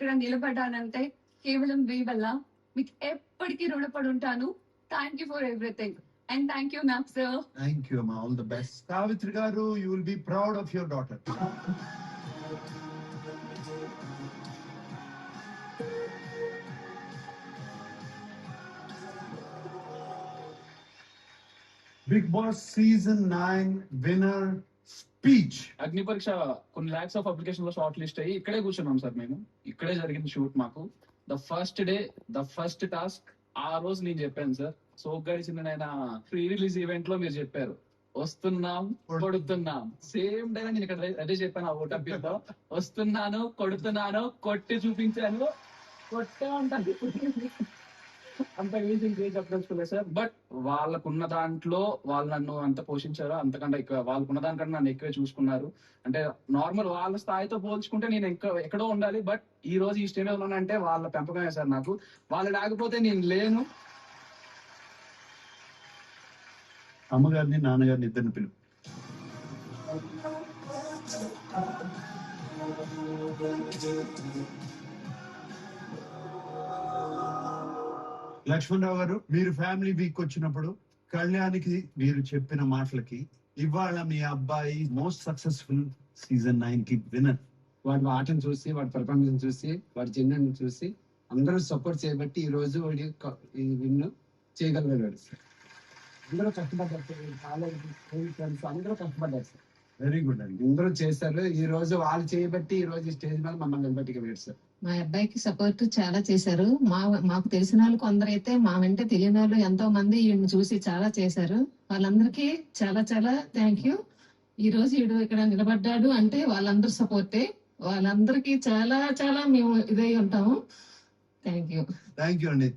ఇక్కడ నిలబడ్డానంటే కేవలం మీ వల్ల. మీకు ఎప్పటికీ రుణపడి ఉంటాను. Thank you for everything and thank you ma'am sir. Thank you అమ్మా, ఆల్ ద బెస్ట్. సావిత్రి గారు, you will be proud of your daughter. Bigg Boss season 9 winner speech. Agni Pariksha కొన్ని లాక్స్ ఆఫ్ అప్లికేషన్ లో షార్ట్ లిస్ట్ అయ్యి ఇక్కడే కూర్చున్నాం సార్. మేము ఇక్కడే జరిగింది షూట్. మాకు the first day, the first task ఆ రోజు నేను చెప్పాను సార్. సోక్ గడిచిన ఆయన ప్రీ రిలీజ్ ఈవెంట్ లో మీరు చెప్పారు వస్తున్నాం కొడుతున్నాం. సేమ్ డే నేను ఇక్కడ అదే చెప్పాను ఆ ఓటప్పితో. వస్తున్నాను కొడుతున్నాను, కొట్టి చూపించాను, కొట్టే ఉంటాను. అంత ఈజీ చెప్పదలుచుకోలేదు సార్. బట్ వాళ్ళకున్న దాంట్లో వాళ్ళు నన్ను అంత పోషించారు. అంతకంటే ఎక్కువ వాళ్ళకున్న దానికంటే నన్ను ఎక్కువే చూసుకున్నారు. అంటే నార్మల్ వాళ్ళ స్థాయితో పోల్చుకుంటే నేను ఎక్కడో ఉండాలి. బట్ ఈ రోజు ఈ స్టేజ్ ఉన్నానంటే వాళ్ళ పెంపకమే సార్ నాకు. వాళ్ళు లేకపోతే నేను లేను. అమ్మగారిని నాన్నగారిని ఇద్దరిని పిలుపు. లక్ష్మణరావు గారు, మీరు ఫ్యామిలీ వీక్ వచ్చినప్పుడు కళ్యాణ్కి మీరు చెప్పిన మాటలకి ఇవాళ మీ అబ్బాయి మోస్ట్ సక్సెస్ఫుల్ సీజన్ 9 కి విన్నర్. వాడి ఆటను చూసి, వాడి పర్ఫార్మెన్స్ చూసి, వాడి చిన్న చూసి అందరూ సపోర్ట్ చేయబట్టి ఈ రోజు వాడి విన్ చేయగలిగాడు సార్. అందరూ కష్టపడ్డారు సార్. కాలేజ్ అందరూ కష్టపడ్డారు సార్. వెరీ గుడ్ అండి. అందరూ చేశారు. ఈ రోజు వాళ్ళు చేయబట్టి ఈ రోజు స్టేజ్ మీద మమ్మల్ని నిలబెట్టి వేడు సార్. మా అబ్బాయికి సపోర్ట్ చాలా చేశారు. మాకు తెలిసిన వాళ్ళు కొందరైతే, మా వెంటే తెలియని వాళ్ళు ఎంతో మంది ఈయన్ని చూసి చాలా చేశారు. వాళ్ళందరికీ చాలా చాలా థ్యాంక్ యూ. ఈ రోజు ఈడు ఇక్కడ నిలబడ్డాడు అంటే వాళ్ళందరూ సపోర్టే. వాళ్ళందరికీ చాలా చాలా మేము ఇదై ఉంటాము. Thank you. థ్యాంక్ యూ అండి.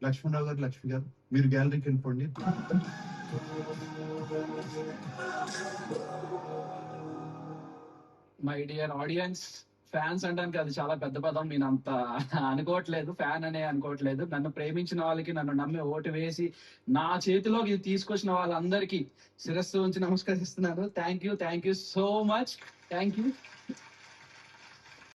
లక్ష్మణరావు గారు, లక్ష్మి గారు, మీరు గ్యాలరీకి వెళ్ళిపోండి. మై డియర్ ఆడియన్స్, ఫ్యాన్స్ అనడానికి అది చాలా పెద్ద పదం. నేను అంత అనుకోవట్లేదు, ఫ్యాన్ అనే అనుకోవట్లేదు. నన్ను ప్రేమించిన వాళ్ళకి, నన్ను నమ్మి ఓటు వేసి నా చేతిలోకి తీసుకొచ్చిన వాళ్ళందరికీ శిరస్సు ఉంచి నమస్కరిస్తున్నాను. Thank you so much. Thank you.